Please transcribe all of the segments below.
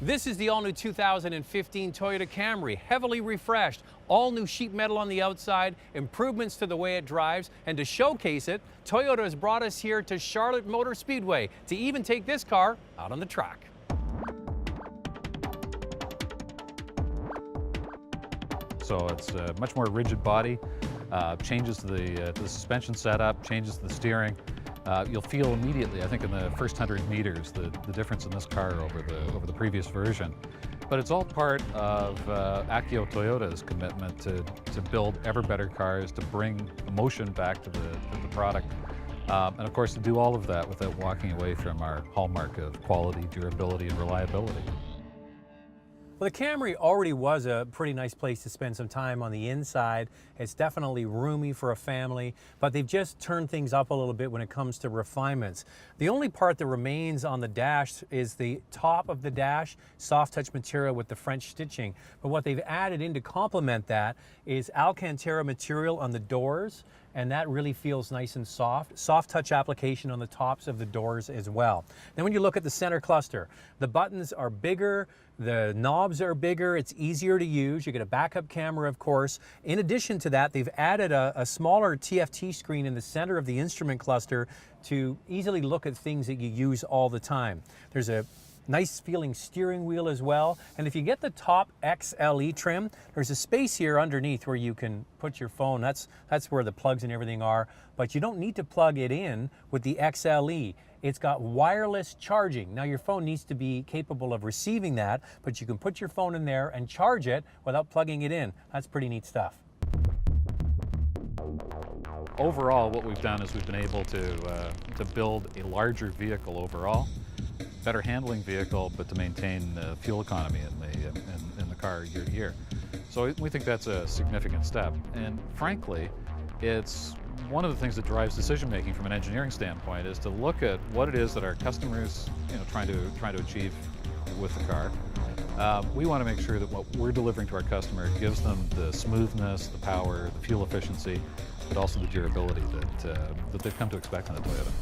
This is the all-new 2015 Toyota Camry, heavily refreshed, all new sheet metal on the outside, improvements to the way it drives, and to showcase it, Toyota has brought us here to Charlotte Motor Speedway to even take this car out on the track. So it's a much more rigid body, changes to the suspension setup, changes to the steering. You'll feel immediately, I think in the first 100 meters, the difference in this car over the previous version. But it's all part of Akio Toyota's commitment to build ever better cars, to bring emotion back to the product. And of course to do all of that without walking away from our hallmark of quality, durability, and reliability. Well, the Camry already was a pretty nice place to spend some time on the inside. It's definitely roomy for a family, but they've just turned things up a little bit when it comes to refinements. The only part that remains on the dash is the top of the dash, soft touch material with the French stitching. But what they've added in to complement that is Alcantara material on the doors, and that really feels nice and soft. Soft touch application on the tops of the doors as well. Then when you look at the center cluster, the buttons are bigger, the knobs are bigger, it's easier to use. You get a backup camera, of course. In addition to that, they've added a smaller TFT screen in the center of the instrument cluster to easily look at things that you use all the time. There's a nice feeling steering wheel as well. And if you get the top XLE trim, there's a space here underneath where you can put your phone. That's where the plugs and everything are. But you don't need to plug it in with the XLE. It's got wireless charging. Now your phone needs to be capable of receiving that, but you can put your phone in there and charge it without plugging it in. That's pretty neat stuff. Overall, what we've done is we've been able to build a larger vehicle overall, better handling vehicle, but to maintain fuel economy in the car year to year. So we think that's a significant step. And frankly, it's one of the things that drives decision making from an engineering standpoint is to look at what it is that our customers, trying to achieve with the car. We want to make sure that what we're delivering to our customer gives them the smoothness, the power, the fuel efficiency, but also the durability that they've come to expect on a Toyota.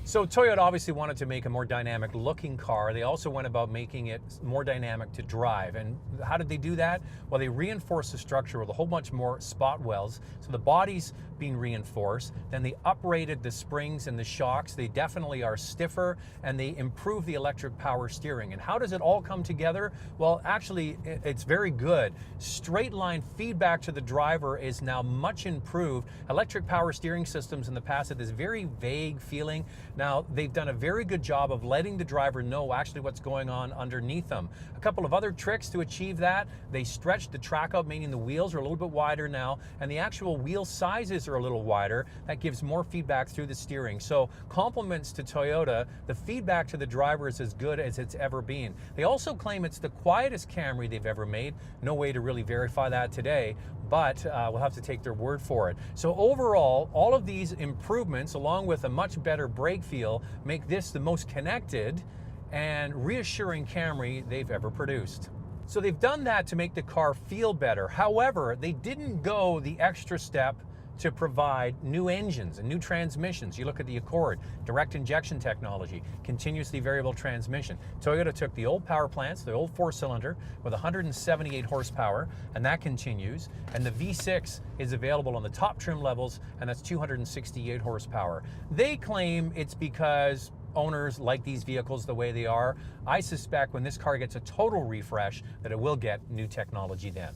So Toyota obviously wanted to make a more dynamic looking car. They also went about making it more dynamic to drive. And how did they do that? Well, they reinforced the structure with a whole bunch more spot welds. So the body's being reinforced. Then they uprated the springs and the shocks. They definitely are stiffer, and they improve the electric power steering. And how does it all come together? Well, actually, it's very good. Straight line feedback to the driver is now much improved. Electric power steering systems in the past had this very vague feeling. Now, they've done a very good job of letting the driver know actually what's going on underneath them. A couple of other tricks to achieve that: they stretched the track out, meaning the wheels are a little bit wider now, and the actual wheel sizes are a little wider. That gives more feedback through the steering. So compliments to Toyota. The feedback to the driver is as good as it's ever been. They also claim it's the quietest Camry they've ever made. No way to really verify that today, but we'll have to take their word for it. So overall, all of these improvements, along with a much better brake feel, make this the most connected and reassuring Camry they've ever produced. So they've done that to make the car feel better. However, they didn't go the extra step to provide new engines and new transmissions. You look at the Accord, direct injection technology, continuously variable transmission. Toyota took the old power plants, the old 4-cylinder with 178 horsepower, and that continues. And the V6 is available on the top trim levels, and that's 268 horsepower. They claim it's because owners like these vehicles the way they are. I suspect when this car gets a total refresh that it will get new technology then.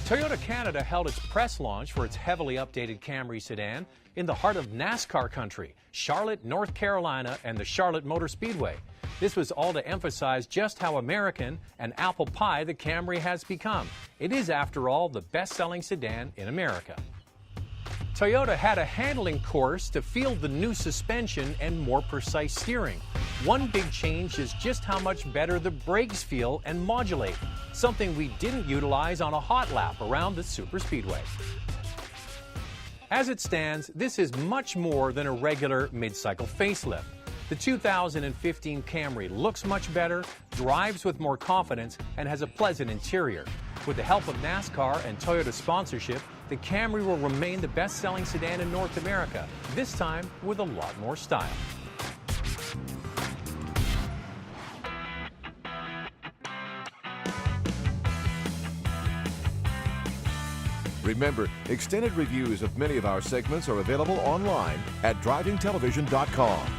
Toyota Canada held its press launch for its heavily updated Camry sedan in the heart of NASCAR country, Charlotte, North Carolina, and the Charlotte Motor Speedway. This was all to emphasize just how American and apple pie the Camry has become. It is, after all, the best-selling sedan in America. Toyota had a handling course to field the new suspension and more precise steering. One big change is just how much better the brakes feel and modulate, something we didn't utilize on a hot lap around the superspeedway. As it stands, this is much more than a regular mid-cycle facelift. The 2015 Camry looks much better, drives with more confidence, and has a pleasant interior. With the help of NASCAR and Toyota sponsorship, the Camry will remain the best-selling sedan in North America, this time with a lot more style. Remember, extended reviews of many of our segments are available online at drivingtelevision.com.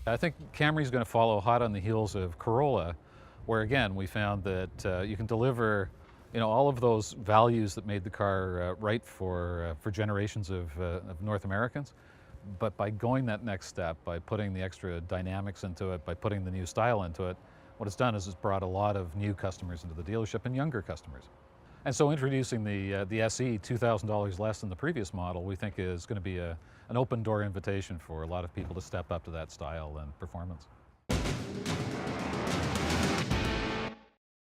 I think Camry is going to follow hot on the heels of Corolla, where again we found that you can deliver, all of those values that made the car right for generations of North Americans. But by going that next step, by putting the extra dynamics into it, by putting the new style into it, what it's done is it's brought a lot of new customers into the dealership and younger customers. And so introducing the SE $2,000 less than the previous model, we think is going to be an open door invitation for a lot of people to step up to that style and performance.